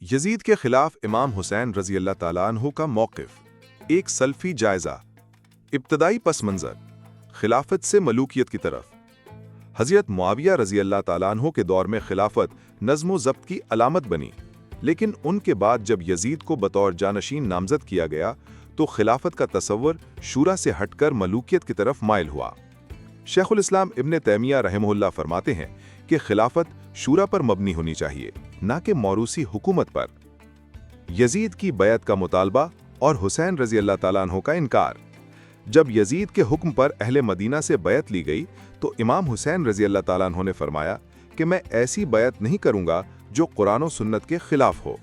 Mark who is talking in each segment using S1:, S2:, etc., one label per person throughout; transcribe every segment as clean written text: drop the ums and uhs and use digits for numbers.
S1: Yazid के खिलाफ इमाम हुसैन रजी अल्लाह ताला अन्हु का मौक़िफ़, एक सल्फ़ी जायज़ा। इब्तदाई पस मंज़र, खिलाफत से मलूकियत की तरफ। हज़रत मुआविया रजी अल्लाह ताला अन्हु के दौर में खिलाफत नज़्म व ज़ब्त की अलामत बनी, लेकिन उनके बाद जब यजीद को बतौर जानशीन नामज़द किया गया तो खिलाफत का तसव्वुर शूरा से हटकर मलूकियत की तरफ माइल हुआ। शेखुल इस्लाम इब्न तैमिया रहमहुल्लाह फरमाते हैं कि खिलाफत शूरा पर मबनी होनी चाहिए, ना कि मौरूसी हुकूमत पर। यजीद की बैत का मुतालबा और हुसैन रजी अल्लाह ताला अन्हु का इनकार। जब यजीद के हुक्म पर अहले मदीना से बैत ली गई तो इमाम हुसैन रजी अल्लाह ताला अन्हु ने फरमाया कि मैं ऐसी बैत नहीं करूंगा जो कुरान और सुन्नत के खिलाफ हो।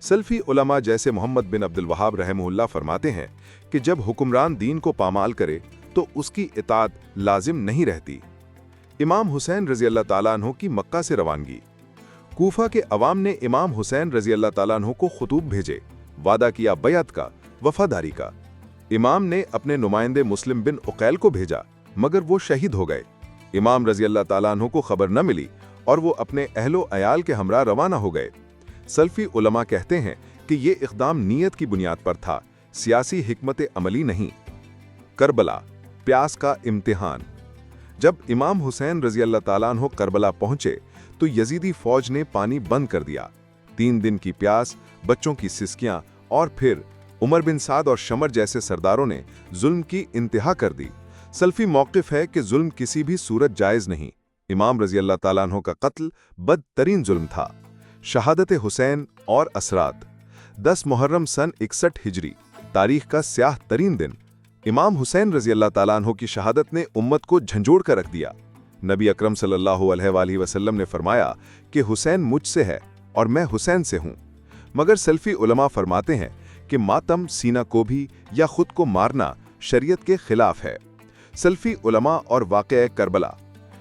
S1: सल्फी उलमा जैसे मोहम्मद बिन अब्दुल वहाब रहमहुल्लाह फरमाते हैं कि जब हुक्मरान दीन को पामाल करे तो उसकी इताअत लाजिम नहीं रहती। इमाम हुसैन रजी अल्लाह ताला अन्हु की मक्का से रवानगी। कूफा के अवाम ने इमाम हुसैन रजी अल्लाह ताला अन्हु को खुतूब भेजे, वादा किया बैत का, वफादारी का। इमाम ने अपने नुमाइंदे मुस्लिम बिन उकैल को भेजा, मगर वो शहीद हो गए। इमाम रजी अल्लाह ताला अन्हु को खबर न मिली और वो अपने अहलो अयाल के हमरा रवाना हो गए। सल्फी उलमा कहते हैं कि ये इक़दाम नीयत की बुनियाद पर था, सियासी हिकमत अमली नहीं। करबला, प्यास का इम्तिहान। जब इमाम हुसैन रजी अल्लाह ताला अन्हु करबला पहुंचे तो यजीदी फौज ने पानी बंद कर दिया। 3 दिन की प्यास, बच्चों की सिसकियां और फिर उमर बिन साद और शमर जैसे सरदारों ने जुल्म की इंतहा कर दी। सल्फी मौक़िफ़ है कि जुल्म किसी भी सूरत जायज़ नहीं। इमाम रजी अल्लाह ताला अन्हु का कत्ल बदतरीन जुल्म था। शहादत हुसैन और असरात। 10 मुहर्रम सन 61 हिजरी, तारीख का स्याह तरीन दिन। इमाम हुसैन रजी अल्लाह ताला अन्हु की शहादत ने उम्मत को झंझोड़ कर रख दिया। नबी अकरम सल्लल्लाहु अलैहि वसल्लम ने फरमाया कि हुसैन मुझसे है और मैं हुसैन से हूँ। मगर सल्फी उलमा फरमाते हैं कि मातम सीना को भी या खुद को मारना शरीयत के खिलाफ है। सल्फी उलमा और वाक़या करबला।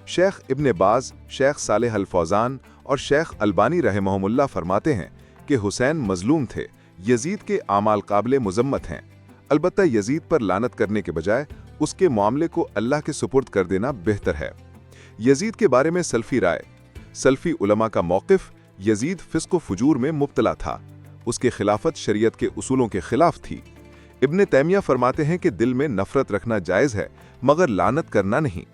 S1: शेख इब्न बाज, शेख सालेह अल फौज़ान और शेख अलबानी रहमहुमुल्लाह फरमाते हैं कि हुसैन मजलूम थे, यजीद के आमाल काबिल मुज़म्मत हैं। अलबत्ता यजीद पर लानत करने के बजाय उसके मामले को अल्लाह के सुपुर्द कर देना बेहतर है। यजीद के बारे में सल्फी राय। सल्फी उलमा का मौक़िफ़, यजीद फ़िस्क़ व फ़ुजूर में मुब्तला था, उसके खिलाफत शरीयत के उसूलों के खिलाफ थी। इब्न तैमिया फरमाते हैं कि दिल में नफ़रत रखना जायज़ है, मगर लानत करना नहीं।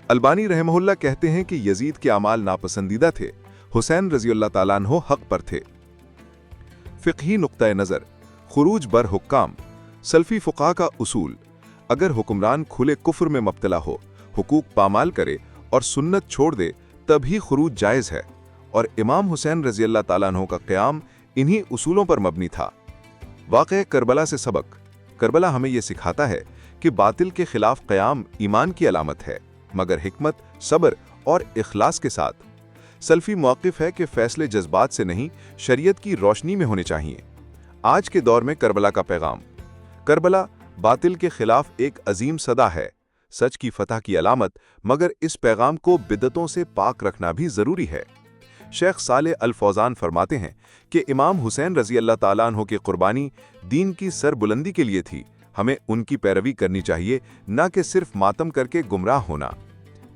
S1: अलबानी रहमहुल्लाह कहते हैं कि यजीद के अमाल नापसंदीदा थे, हुसैन रज़ी अल्लाह ताला अन्हु हक़ पर थे। फ़िक़ही नुक्ता नज़र, खुरूज बर हुक्काम। सल्फी फ़ुक़हा का उसूल, अगर हुक्मरान खुले कुफ्र में मुब्तला हो, हुकूक पामाल करे और सुन्नत छोड़ दे, तभी खुरूज जायज़ है। और इमाम हुसैन रज़ी अल्लाह ताला अन्हु का क़याम इन्हीं उसूलों पर मबनी था। वाक़या करबला से सबक। करबला हमें यह सिखाता है कि बातिल के खिलाफ क़याम ईमान की अलामत है, मगर हिकमत, सब्र और इखलास के साथ। सल्फी मौक़िफ़ है कि फ़ैसले जज्बात से नहीं, शरीयत की रोशनी में होने चाहिए। आज के दौर में करबला का पैगाम। करबला बातिल के खिलाफ एक अजीम सदा है, सच की फतह की अलामत, मगर इस पैगाम को बिदअतों से पाक रखना भी ज़रूरी है। शेख सालेह अल फौज़ान फरमाते हैं कि इमाम हुसैन रज़ी अल्लाह ताला अन्हु की कुर्बानी दीन की सरबुलंदी के लिए थी। हमें उनकी पैरवी करनी चाहिए, न कि सिर्फ मातम करके गुमराह होना।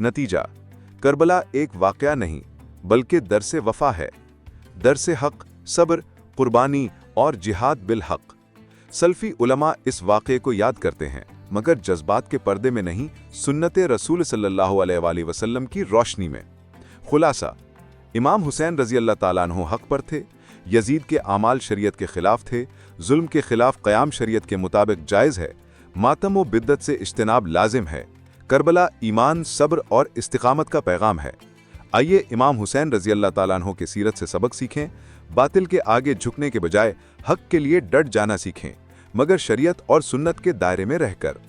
S1: नतीजा, करबला एक वाक़या नहीं बल्कि दरसे वफ़ा है। दरसे हक़, सब्र, कुर्बानी और जिहाद बिल हक़। सल्फी उलमा इस वाक़े को याद करते हैं, मगर जज्बात के पर्दे में नहीं, सुन्नत रसूल सल्लल्लाहु अलैहि वसल्लम की रोशनी में। खुलासा, इमाम हुसैन रज़ी अल्लाह ताला अन्हु हक़ पर थे, यजीद के आमाल शरीयत के खिलाफ थे, जुल्म के खिलाफ क़याम शरीयत के मुताबिक जायज़ है, मातम व बिद्दत से इज्तिनाब लाजिम है। करबला ईमान, सब्र और इस्तिक़ामत का पैगाम है। आइए इमाम हुसैन रज़ी अल्लाह ताला अन्हु की सीरत से सबक सीखें, बातिल के आगे झुकने के बजाय हक़ के लिए डट जाना सीखें, मगर शरीयत और सुन्नत के दायरे में रहकर।